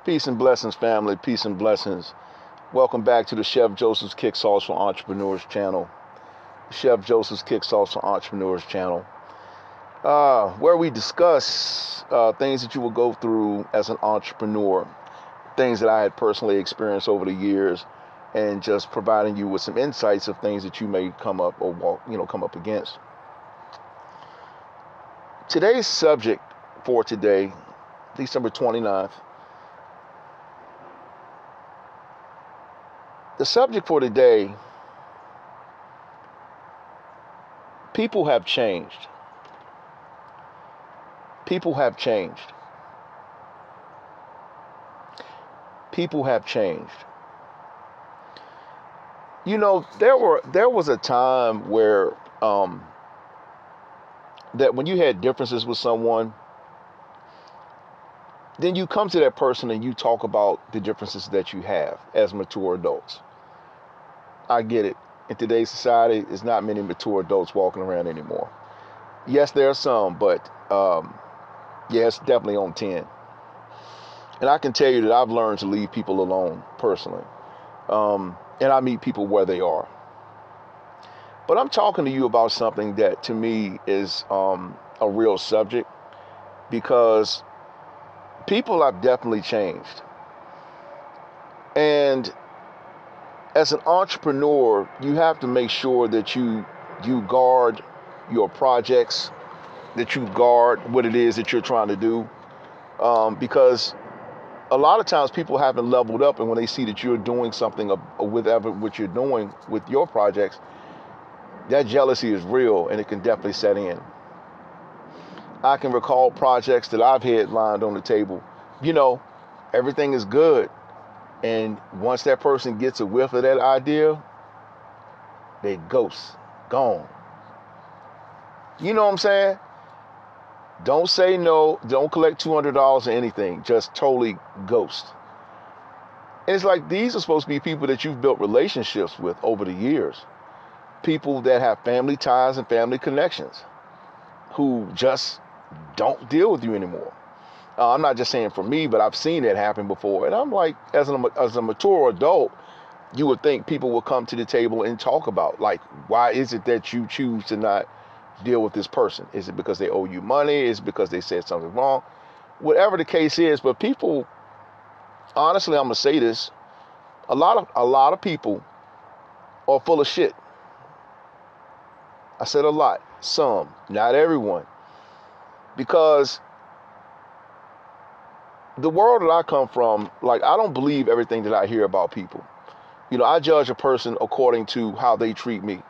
Peace and blessings, family. Peace and blessings. Welcome back to the Chef Joseph's Kick Sauce for Entrepreneurs channel. Chef Joseph's Kick Sauce for Entrepreneurs channel, where we discuss things that you will go through as an entrepreneur, things that I had personally experienced over the years, and just providing you with some insights of things that you may come up against. Today's subject for today, December 29th. The subject for today, people have changed. People have changed. People have changed. You know, there was a time where that when you had differences with someone, then you come to that person and you talk about the differences that you have as mature adults. I get it. In today's society, there's not many mature adults walking around anymore. Yes, there are some, but yeah, it's definitely on 10. And I can tell you that I've learned to leave people alone personally. And I meet people where they are. But I'm talking to you about something that to me is a real subject, because people have definitely changed. And as an entrepreneur, you have to make sure that you guard your projects, that you guard what it is that you're trying to do, because a lot of times people haven't leveled up, and when they see that you're doing something with what you're doing with your projects, that jealousy is real, and it can definitely set in. I can recall projects that I've had lined on the table. You know, everything is good. And once that person gets a whiff of that idea, they ghost, gone. You know what I'm saying? Don't say no. Don't collect $200 or anything. Just totally ghost. And it's like, these are supposed to be people that you've built relationships with over the years. People that have family ties and family connections, who just don't deal with you anymore. I'm not just saying for me, but I've seen it happen before. And I'm like, as a mature adult, you would think people will come to the table and talk about, like, why is it that you choose to not deal with this person? Is it because they owe you money? Is it because they said something wrong? Whatever the case is, but people, honestly, I'm gonna say this: a lot of people are full of shit. I said a lot, some, not everyone, because the world that I come from, like, I don't believe everything that I hear about people. You know, I judge a person according to how they treat me.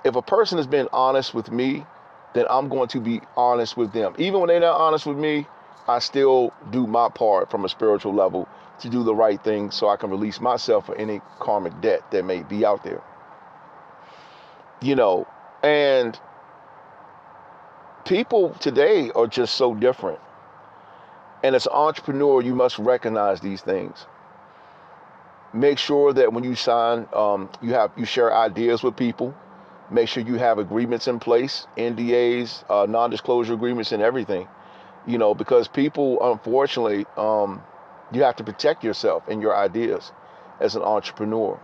If a person has been honest with me, then I'm going to be honest with them. Even when they're not honest with me, I still do my part from a spiritual level to do the right thing, so I can release myself for any karmic debt that may be out there. You know, and people today are just so different. And as an entrepreneur, you must recognize these things. Make sure that when you sign, you share ideas with people. Make sure you have agreements in place, NDAs, non-disclosure agreements, and everything. You know, because people, unfortunately, you have to protect yourself and your ideas as an entrepreneur.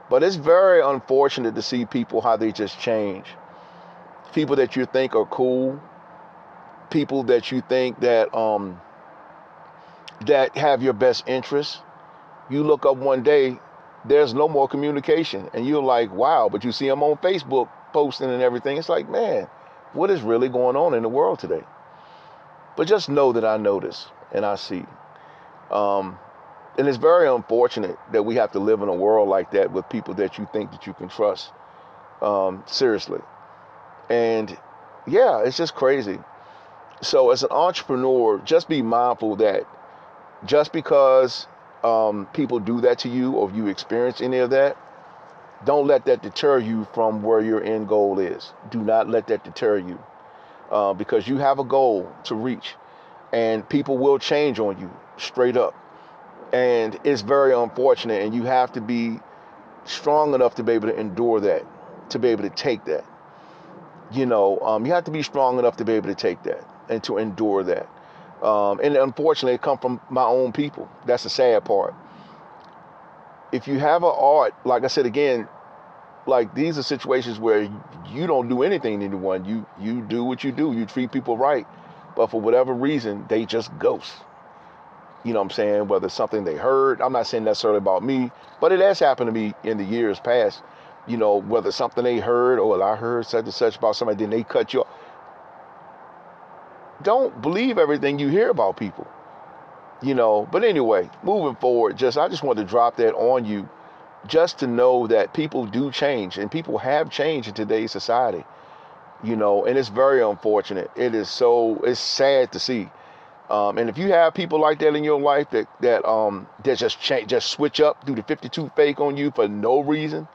But it's very unfortunate to see people, how they just change. People that you think are cool, people that you think that that have your best interests, you look up one day, there's no more communication, and you're like, wow. But you see them on Facebook posting and everything. It's like, man, what is really going on in the world today? But just know that I notice and I see. And it's very unfortunate that we have to live in a world like that with people that you think that you can trust. Seriously. And yeah, it's just crazy. So as an entrepreneur, just be mindful that just because people do that to you, or if you experience any of that, don't let that deter you from where your end goal is. Do not let that deter you, because you have a goal to reach, and people will change on you straight up. And it's very unfortunate, and you have to be strong enough to be able to endure that, to be able to take that. You know, you have to be strong enough to be able to take that and to endure that. And unfortunately, it come from my own people. That's the sad part. If you have an art, like I said again, like these are situations where you don't do anything to anyone. You do what you do. You treat people right, but for whatever reason, they just ghost. You know what I'm saying? Whether it's something they heard, I'm not saying necessarily about me, but it has happened to me in the years past. You know, whether it's something they heard, or I heard such and such about somebody, then they cut you off. Don't believe everything you hear about people. You know, but anyway, moving forward, I just wanted to drop that on you, just to know that people do change, and people have changed in today's society. You know, and it's very unfortunate. It's sad to see. And if you have people like that in your life that just change, just switch up, do the 52 fake on you for no reason,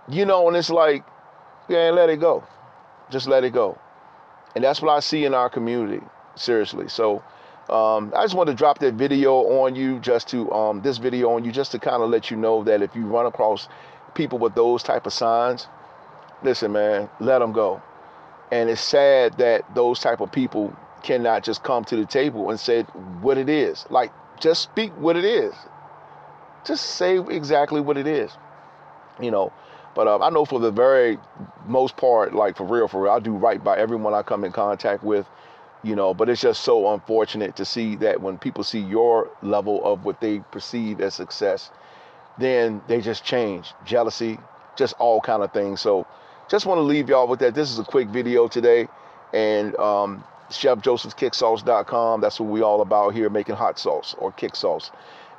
you know, and it's like, yeah, let it go. Just let it go. And that's what I see in our community, seriously. So I just want to drop that video on you, this video on you, just to kind of let you know that if you run across people with those type of signs, listen, man, let them go. And it's sad that those type of people cannot just come to the table and say what it is. Like, just speak what it is. Just say exactly what it is, you know. But I know for the very most part, like for real, I do right by everyone I come in contact with, you know. But it's just so unfortunate to see that when people see your level of what they perceive as success, then they just change. Jealousy, just all kind of things. So just want to leave y'all with that. This is a quick video today. And ChefJoseph'sKickSauce.com. That's what we all about here, making hot sauce or kick sauce.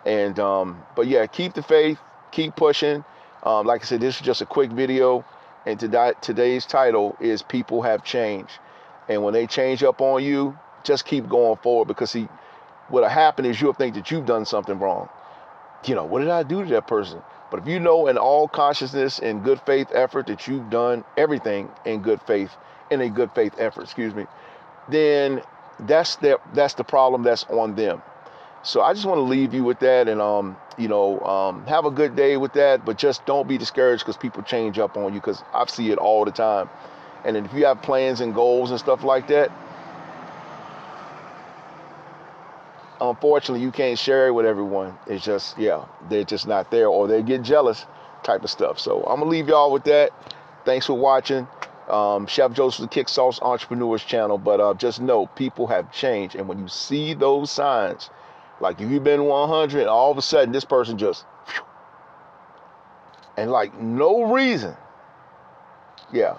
And but yeah, keep the faith, keep pushing. Like I said, this is just a quick video. And today's title is People Have Changed. And when they change up on you, just keep going forward, because see, what'll happen is you'll think that you've done something wrong. You know, what did I do to that person? But if you know in all consciousness and good faith effort that you've done everything in good faith, in a good faith effort, excuse me, then that's the problem that's on them. So I just want to leave you with that, and have a good day with that. But just don't be discouraged because people change up on you, because I see it all the time. And then if you have plans and goals and stuff like that, unfortunately, you can't share it with everyone. It's just, yeah, they're just not there, or they get jealous type of stuff. So I'm going to leave y'all with that. Thanks for watching. Chef Joseph, the Kick Sauce Entrepreneurs channel. But just know, people have changed. And when you see those signs, like if you've been 100, and all of a sudden this person just, and like no reason. Yeah.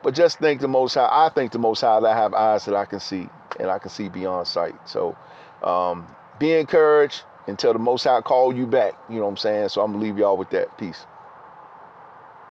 But just think the Most High. I think the Most High that I have eyes that I can see, and I can see beyond sight. So be encouraged until the Most High call you back. You know what I'm saying? So I'm going to leave y'all with that. Peace.